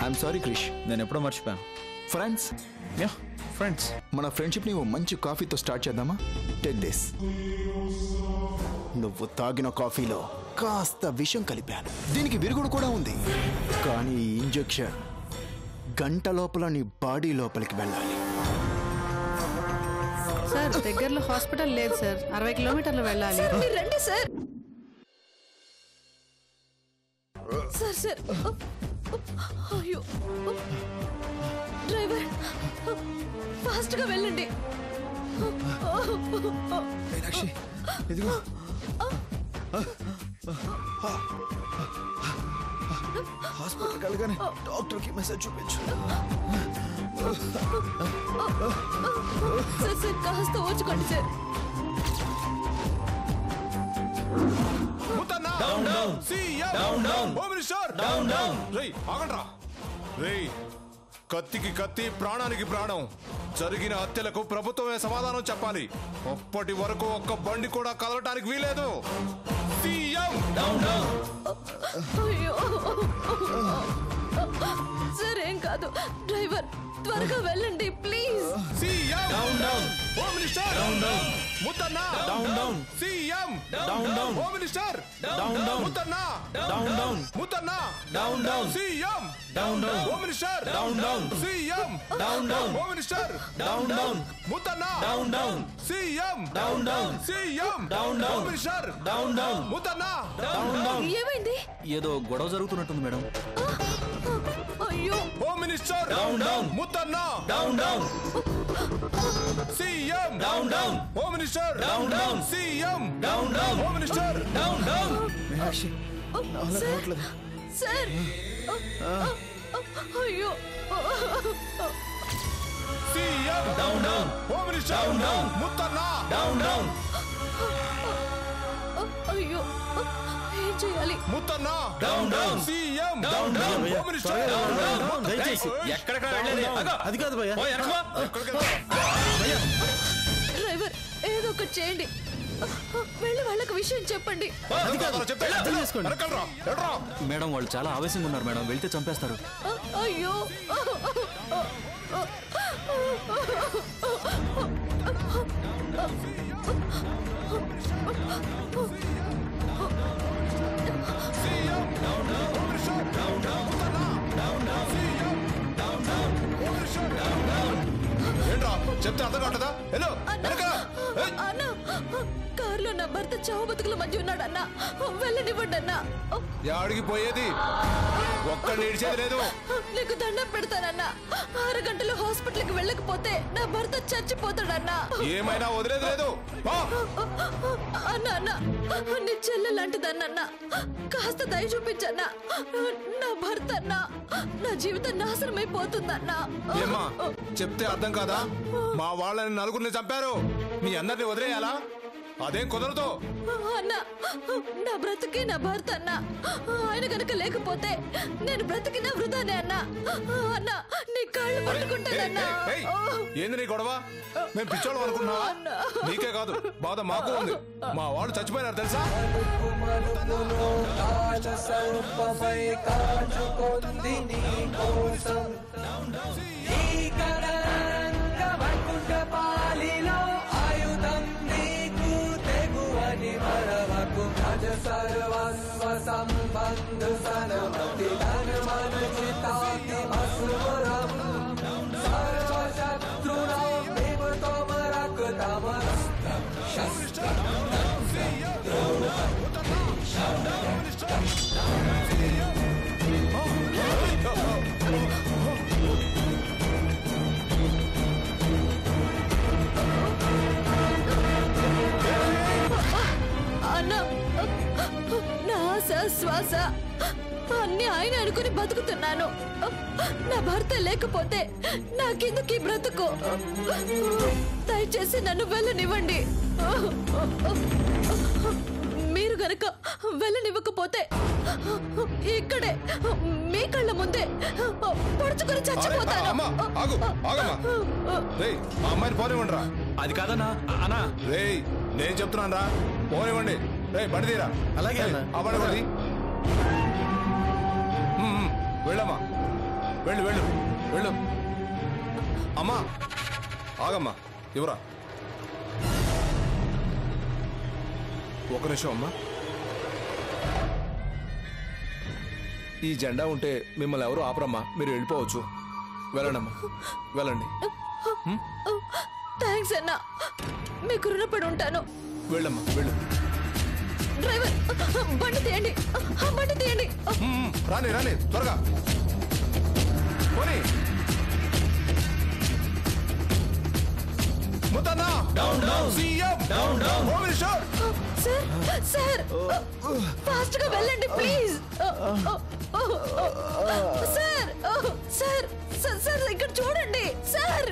I'm sorry Krish, నేను ఎప్పుడో మర్చిపోయాను. ఫ్రెండ్స్ ఫ్రెండ్స్ మన ఫ్రెండ్షిప్ని ఓ మంచి కాఫీతో స్టార్ట్ చేద్దామా? Take this. నువ్వు తాగిన కాఫీలో కాస్త విషం కలిపాను. దీనికి విరుగుడు కూడా ఉంది, కానీ ఈ ఇంజెక్షన్ గంట లోపల నీ బాడీ లోపలికి వెళ్ళాలి. సార్ దగ్గరలో హాస్పిటల్ లేదు సార్, 60 కిలోమీటర్లు వెళ్ళాలి. రండి సార్. సార్ సార్ అయ్యో డ్రైవర్ ఫాస్ట్ గా వెళ్ళండి. హాస్పిటల్కి వెళ్ళగానే డాక్టర్కి మెసేజ్ చూపించు. సార్ సార్ కాస్త ఓచుకోండి సార్. కత్తికి కత్తి, ప్రాణానికి ప్రాణం. జరిగిన హత్యలకు ప్రభుత్వమే సమాధానం చెప్పాలి. అప్పటి వరకు ఒక్క బండి కూడా కదలటానికి వీలేదు. సార్ ఏం కాదు, డ్రైవర్ త్వరగా వెళ్ళండి ప్లీజ్. ఏమైంది? ఏదో గొడవ జరుగుతున్నట్టుంది మేడం. అయ్యో home minister down down, Muthanna down down, CM down down, home minister down down, CM down down, home minister down down. Sir అయ్యో CM down down, home minister down down, Muthanna down down. అయ్యో ఏం చేయాలి? Muthanna down down, CM down down, home minister down down. దయచేసి ఎక్కడికి వెళ్ళేది అది కాదు భయ్యా. డ్రైవర్ ఏదో ఒకటి చేయండి, వెళ్ళి వాళ్ళకి విషయం చెప్పండి. మేడం వాళ్ళు చాలా ఆవేశంగా ఉన్నారు మేడం, వెళ్తే చంపేస్తారు. అయ్యో చెప్తే అర్థం కావట్లేదా? హలో అన్న, కారులో నా భర్త చావు బతుకుల మధ్య ఉన్నాడు అన్న, వెళ్ళనివ్వండి అన్న. అడిగి పోయేది ఒక్కడిని ఏడ్చేది లేదు. నీకు దండం పెడతానన్నా, 6 గంటలు హాస్పిటల్కి వెళ్ళకపోతే నా భర్త చచ్చిపోతాడన్నా. ఏమైనా వదిలేదు లేదు. అన్న అన్న నీ చెల్లె లాంటిదన్న, కాస్త దయ చూపించన్నా. నా భర్త అన్నా, నా జీవితం నాశనం అయిపోతుందన్నా. ఏమ్మా చెప్తే అర్థం కాదా? మా వాళ్ళని నలుగురిని చంపారు, మీ అందరిని వదిలేయాలా? అదేం కుదరదు అన్న. నా బ్రతికి నా భర్త అన్న, ఆయన కనుక లేకపోతే నేను బ్రతికినా వృధానే అన్నా. అన్న నీ కాళ్ళు పట్టుకుంటానన్నా. ఏంది నీ గొడవ? మేము పిచ్చోళ్ళం అనుకున్నావా? నీకే కాదు బాధ మాకు ఉంది. మా వాళ్ళు చచ్చిపోయినారు తెలుసా? सर्वस्व संबंध सनमति धन मन चिताति असुरम सर्वशत्रुणां विमुक्तं रक्तमस्तक शस्त्रं శ్వాస అన్ని ఆయన అనుకుని బతుకుతున్నాను. నా భర్త లేకపోతే నాకెందుకు ఈ బ్రతుకు? దయచేసి నన్ను వెళ్ళనివ్వండి. మీరు గనక వెళ్ళనివ్వకపోతే ఇక్కడే మీ కళ్ళ ముందే పొడుచుకొని చచ్చిపోతాను. అమ్మాయిని పోనివ్వండి. అది కాదన్నా అన్నా, నేను చెప్తున్నాను రా, పోనివ్వండి. బండి తీరా. అలాగే ఆ బండి వెళ్ళమ్మా. వెళ్ళు వెళ్ళు వెళ్ళు. అమ్మా ఆగమ్మా, ఇవరా. ఒక నిమిషం అమ్మా. ఈ జెండా ఉంటే మిమ్మల్ని ఎవరు ఆపరమ్మా, మీరు వెళ్ళిపోవచ్చు. వెళ్ళండమ్మా, వెళ్ళండి. థ్యాంక్స్ అన్న, మీకు రుణపడి ఉంటాను. వెళ్ళమ్మా వెళ్ళు. డ్రైవర్ బండి తీయండి, బండి తీయండి. రాని రాని త్వరగా పోనీ. Muthanna down down, CM down down, home minister. Sir sir fast గా వెళ్ళండి ప్లీజ్. సార్ సార్ సార్ ఇక్కడ చూడండి సార్.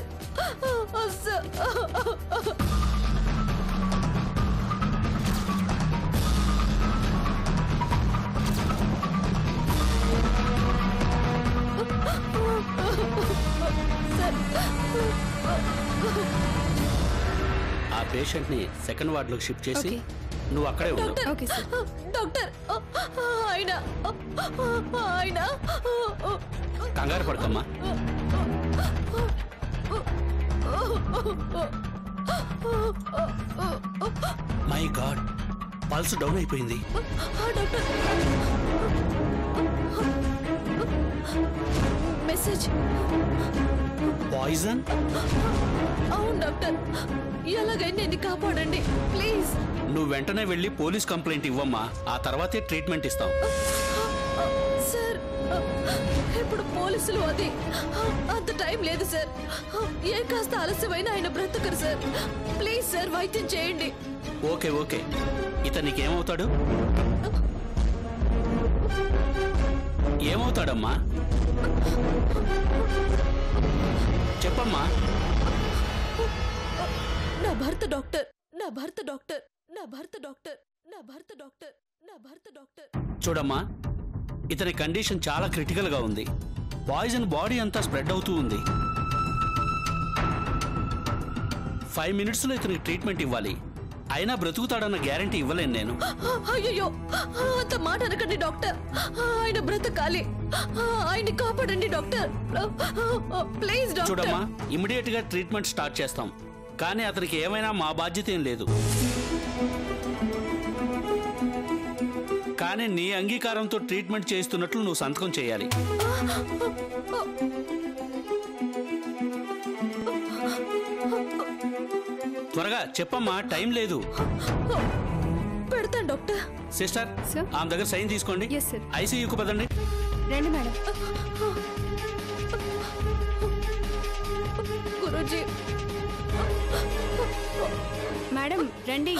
ఆ పేషెంట్ ని సెకండ్ వార్డ్ లోకి షిఫ్ట్ చేసి నువ్వు అక్కడే ఉన్నావు. డాక్టర్ ఆయన ఆయన కంగారు పడకమ్మా. మై గాడ్, పల్స్ డౌన్ అయిపోయింది. Doctor message. పాయిజన్? అవును డాక్టర్, ఎలాగైనా నేను కాపాడండి ప్లీజ్. నువ్వు వెంటనే వెళ్ళి పోలీస్ కంప్లైంట్ ఇవ్వమ్మా, ఆ తర్వాతే ట్రీట్మెంట్ ఇస్తాం. సార్ ఇప్పుడు పోలీసులు అది అంత టైం లేదు సార్. ఏ కాస్త ఆలస్యమైన ఆయన బ్రతకరు సార్. ప్లీజ్ సార్ వైద్యం చేయండి. ఓకే ఓకే, ఇతనికి ఏమవుతాడు? ఏమవుతాడమ్మా చెప్పమ్మా. నా భర్త డాక్టర్, నా భర్త డాక్టర్, నా భర్త డాక్టర్, నా భర్త డాక్టర్, నా భర్త డాక్టర్. చూడమ్మా, ఇతని కండిషన్ చాలా క్రిటికల్ గా ఉంది. పాయిజన్ బాడీ అంతా స్ప్రెడ్ అవుతూ ఉంది. 5 minutes లో ఇతనికి ట్రీట్మెంట్ ఇవ్వాలి. అయినా బ్రతుకుతాడన్న గ్యారంటీ ఇవ్వలేను నేను. అయ్యో అంత మాట అనకండి డాక్టర్. ఆయన బ్రతకాలి, ఆయన్ని కాపాడండి డాక్టర్ ప్లీజ్ డాక్టర్. చూడమ్మా, ఇమిడియట్ గా ట్రీట్మెంట్ స్టార్ట్ చేస్తాం, కానీ అతనికి ఏమైనా మా బాధ్యత ఏం లేదు. కానీ నీ అంగీకారంతో ట్రీట్మెంట్ చేస్తున్నట్లు నువ్వు సంతకం చేయాలి. త్వరగా చెప్పమ్మా, టైం లేదు. పెడతాను డాక్టర్. సిస్టర్, ఆమె దగ్గర సైన్ తీసుకోండి. ఐసీయూకు పదండి. రండి మేడం. గురూజీ మేడం రండి.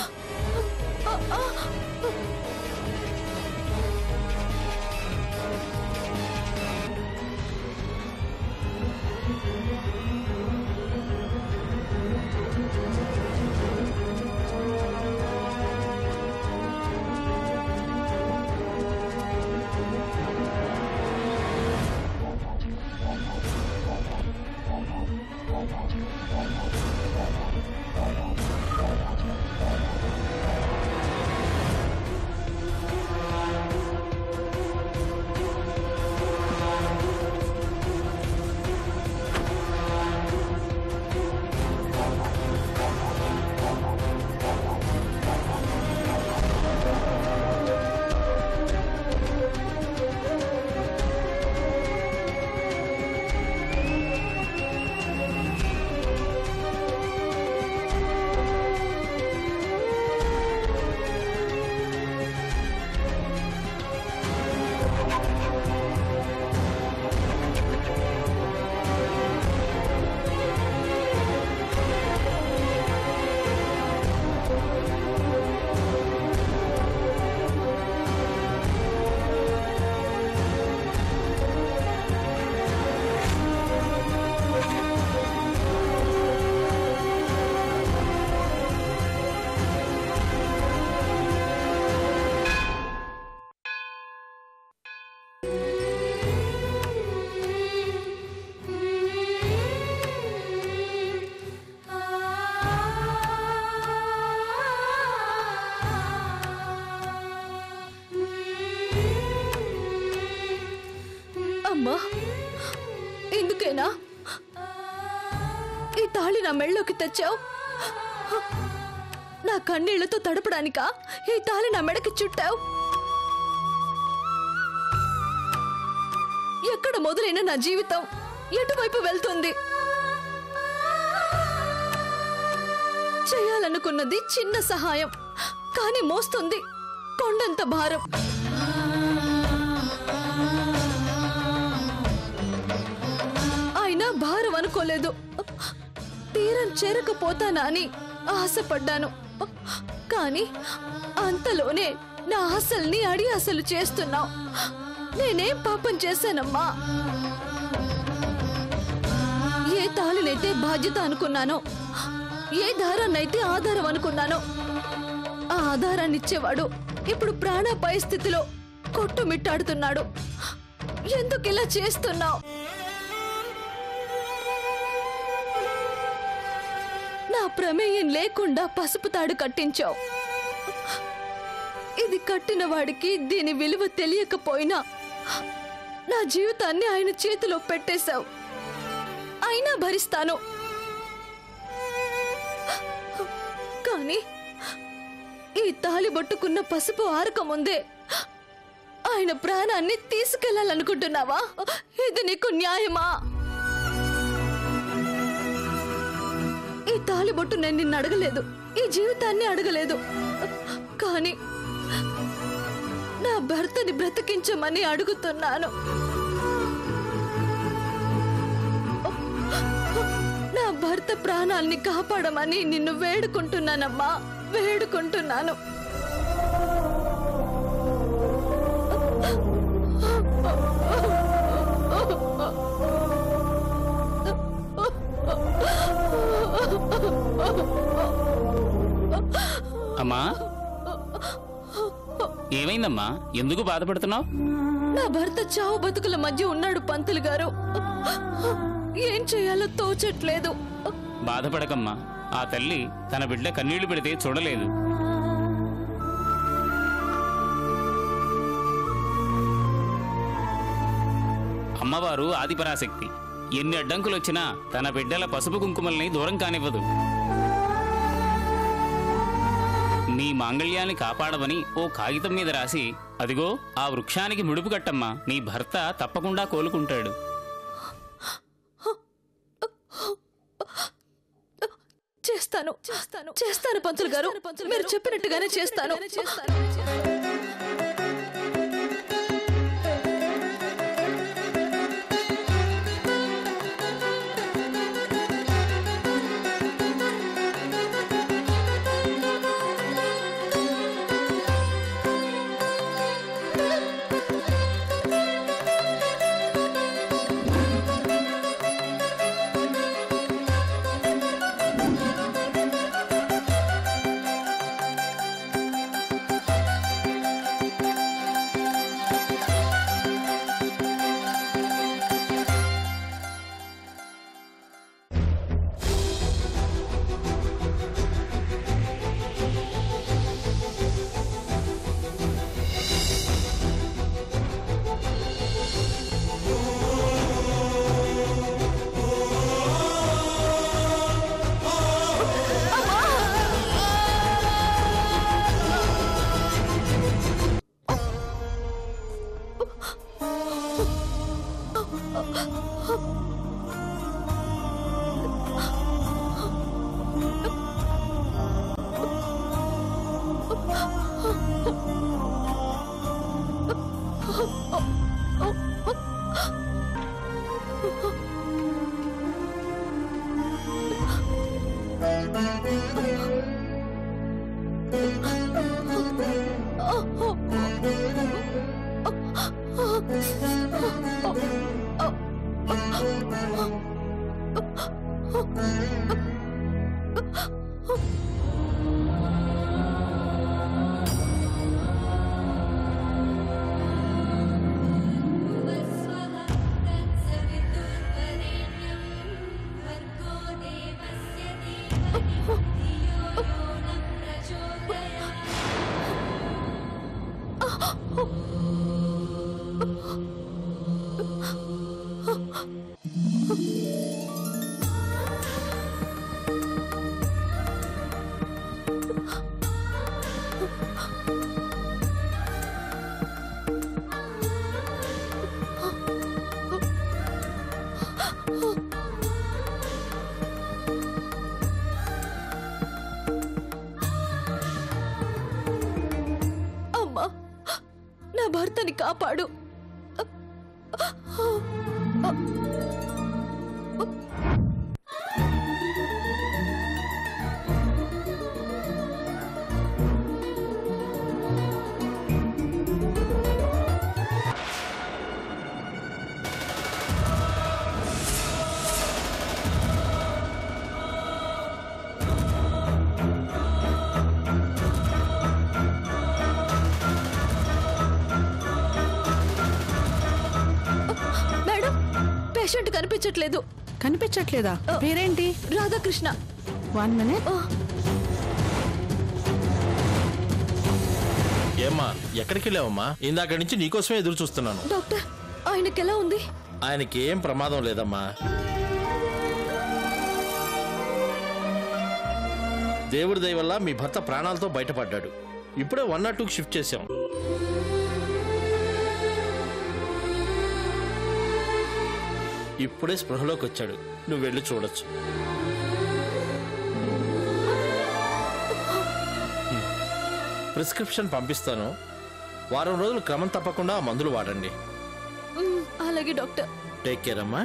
అందుకేనా ఈ తాళి నా మెళ్ళలోకి తెచ్చావు? నా కన్నీళ్లతో తడపడానికా ఈ తాళి నా మెడకి చుట్టావు? ఎక్కడ మొదలైన నా జీవితం ఎటువైపు వెళ్తుంది? చేయాలనుకున్నది చిన్న సహాయం, కానీ మోస్తుంది కొండంత భారం. అయినా భారం అనుకోలేదు. తీరం చేరకపోతానా అని ఆశపడ్డాను. కానీ అంతలోనే నా ఆశల్ని అడి అసలు చేస్తున్నావు. నేనేం పాపం చేశానమ్మా? ఏ తాళినైతే బాధ్యత అనుకున్నానో, ఏ దారాన్నైతే ఆధారం అనుకున్నానో, ఆ ఆధారాన్ని ఇచ్చేవాడు ఇప్పుడు ప్రాణాపాయ స్థితిలో కొట్టుమిట్టాడుతున్నాడు. ఎందుకు ఇలా చేస్తున్నావు? నా ప్రమేయం లేకుండా పసుపు తాడు కట్టించావు. ఇది కట్టిన వాడికి దీని విలువ తెలియకపోయినా నా జీవితాన్ని ఆయన చేతిలో పెట్టేశావు. అయినా భరిస్తాను. కానీ ఈ తాళి పట్టుకున్న పసుపు ఆరక ముందే ఆయన ప్రాణాన్ని తీసుకెళ్లాలనుకుంటున్నావా? ఇది నీకు న్యాయమా? ఈ తాళిబొట్టు నేను నిన్ను అడగలేదు, ఈ జీవితాన్ని అడగలేదు. కానీ నా భర్తని బ్రతికించమని అడుగుతున్నాను. నా భర్త ప్రాణాల్ని కాపాడమని నిన్ను వేడుకుంటున్నానమ్మా, వేడుకుంటున్నాను. అమ్మా, ఏమైందమ్మా? ఎందుకు బాధపడుతున్నావు? నా భర్త చావు బతుకుల మధ్య ఉన్నాడు పంతులు గారు. ఏం చేయాలో తోచట్లేదు. బాధపడకమ్మా. ఆ తల్లి తన బిడ్డ కన్నీళ్లు పెడితే చూడలేదు. అమ్మవారు ఆదిపరాశక్తి. ఎన్ని అడ్డంకులొచ్చినా తన బిడ్డల పసుపు కుంకుమల్ని దూరం కానివ్వదు. నీ మాంగళ్యాన్ని కాపాడమని ఓ కాగితం మీద రాసి అదిగో ఆ వృక్షానికి ముడుపు కట్టమ్మా. నీ భర్త తప్పకుండా కోలుకుంటాడు. చేస్తాను చేస్తాను చేస్తాను పంతులు గారు, మీరు చెప్పినట్టుగానే చేస్తాను. అమ్మా, నా భర్తని కాపాడు. మేడం, పేషెంట్ కనిపించట్లేదు. కనిపించట్లేదా? పేరేంటి? రాధాకృష్ణ. 1 minute. ఏమ్మా, ఎక్కడికి వెళ్ళావమ్మా? ఇందాక నుంచి నీకోసమే ఎదురు చూస్తున్నాను. డాక్టర్, ఆయనకి ఎలా ఉంది? ఆయనకి ఏం ప్రమాదం లేదమ్మా. దేవుడి దయ వల్ల మీ భర్త ప్రాణాలతో బయటపడ్డాడు. ఇప్పుడే 102కి షిఫ్ట్ చేశాం. ఇప్పుడే స్పృహలోకి వచ్చాడు. నువ్వు వెళ్ళి చూడొచ్చు. ప్రిస్క్రిప్షన్ పంపిస్తాను. వారం రోజులు క్రమం తప్పకుండా ఆ మందులు వాడండి. అలాగే డాక్టర్. టేక్ కేర్ అమ్మా.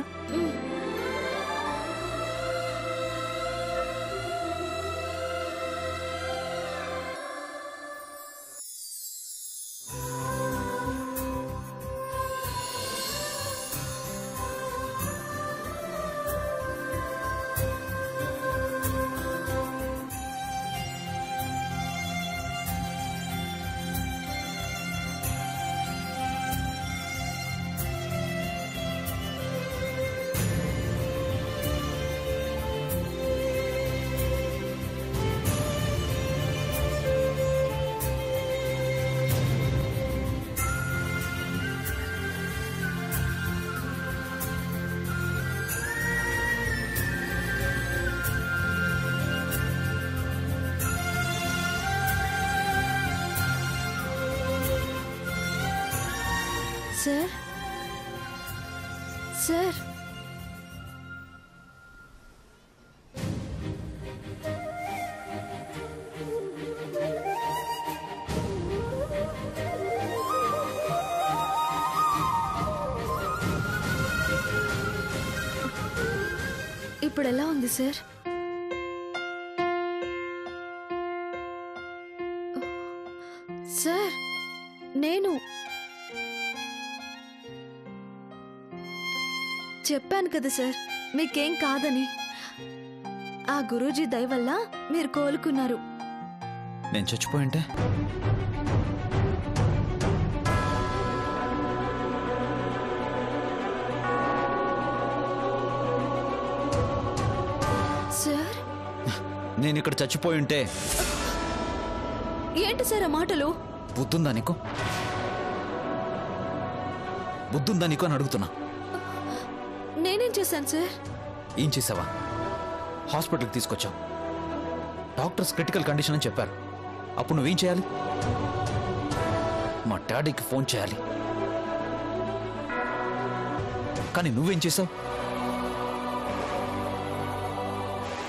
సార్, సార్, ఇప్పుడు ఎలా ఉంది సార్? సార్, నేను చెప్పాను కదా సార్, మీకేం కాదని. ఆ గురూజీ దయ వల్ల మీరు కోలుకున్నారు. నేను చచ్చిపోయింటే సార్, నేను ఇక్కడ చచ్చిపోయింటే ఏంటి సార్ ఆ మాటలు? బుద్ధుందా నీకు? బుద్ధుందా నీకు అని అడుగుతున్నా. నేనేం చేశాను సార్? ఏం చేసావా? హాస్పిటల్కి తీసుకొచ్చావు. డాక్టర్స్ క్రిటికల్ కండిషన్ అని చెప్పారు. అప్పుడు నువ్వేం చేయాలి? మా డాడీకి ఫోన్ చేయాలి. కానీ నువ్వేం చేసావు?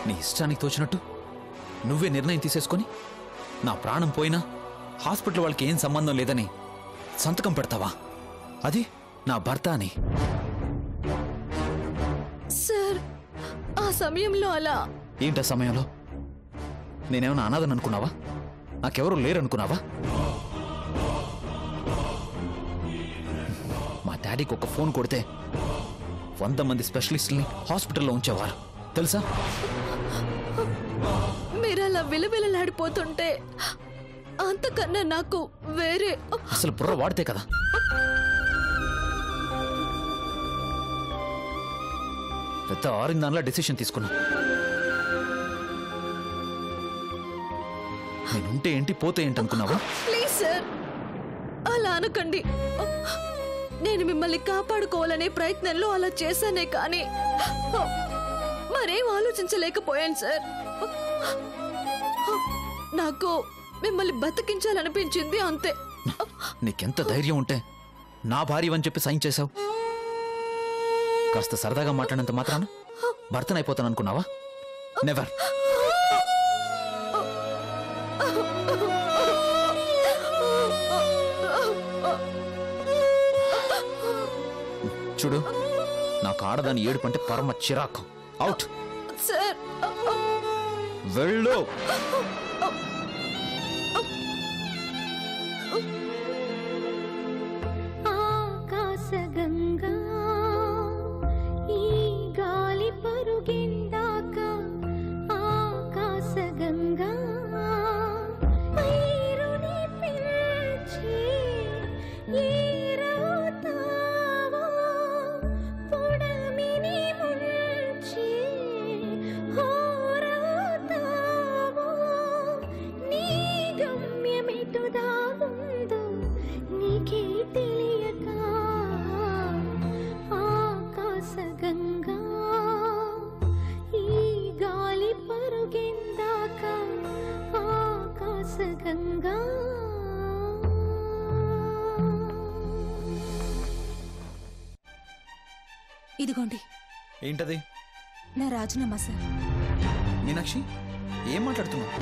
నీ ఇష్టానికి తోచినట్టు నువ్వే నిర్ణయం తీసేసుకొని నా ప్రాణం పోయినా హాస్పిటల్ వాళ్ళకి ఏం సంబంధం లేదని సంతకం పెడతావా? అది నా భర్త అని. సార్, ఆ సమయంలో అలా. ఏంటా సమయంలో? నేనేమన్నా అనాథని అనుకున్నావా? నాకెవరూ లేరనుకున్నావా? మా డాడీకి ఒక ఫోన్ కొడితే 100 మంది స్పెషలిస్టుల్ని హాస్పిటల్లో ఉంచేవారు తెలుసా? మీరు అలా విలవిలలాడిపోతుంటే అంతకన్నా నాకు వేరే. అసలు బుర్ర వాడితే కదా. పెద్ద ఆరిందాన్లా డెసిషన్ తీసుకున్నా. నేనుంటే ఏంటి, పోతే ఏంటి అనుకున్నావా? ప్లీజ్ సార్, అలా అనకండి. నేను మిమ్మల్ని కాపాడుకోవాలనే ప్రయత్నంలో అలా చేశానే కానీ మరేం ఆలోచించలేకపోయాను సార్. నాకు మిమ్మల్ని బతికించాలనిపించింది అంతే. నీకెంత ధైర్యం ఉంటే నా భార్య అని చెప్పి సైన్ చేశావు? కాస్త సరదాగా మాట్లాడినంత మాత్రాన భర్తనైపోతాను అనుకున్నావా? నెవర్. చూడు, నాకు ఆడదాని ఏడుపంటే పరమ చిరాకు. అవుట్. సార్ వెళ్ళు. ఆకాశగంగా ఈ గాలి పరుగెందాక ఆకాశగంగా పైరుని పిలిచి ఏరవుతావా పొడమిని ముంచి హోరవుతావా నీ గమ్యమెటు దాగుందో నీకే తెలియక ఆకాశగంగా ఈ గాలి పరుగెందాక ఆకాశగంగా. ఇదిగోండి ఏంటది? నా రాజీనామా సార్. మీనాక్షి, ఏం మాట్లాడుతున్నావు?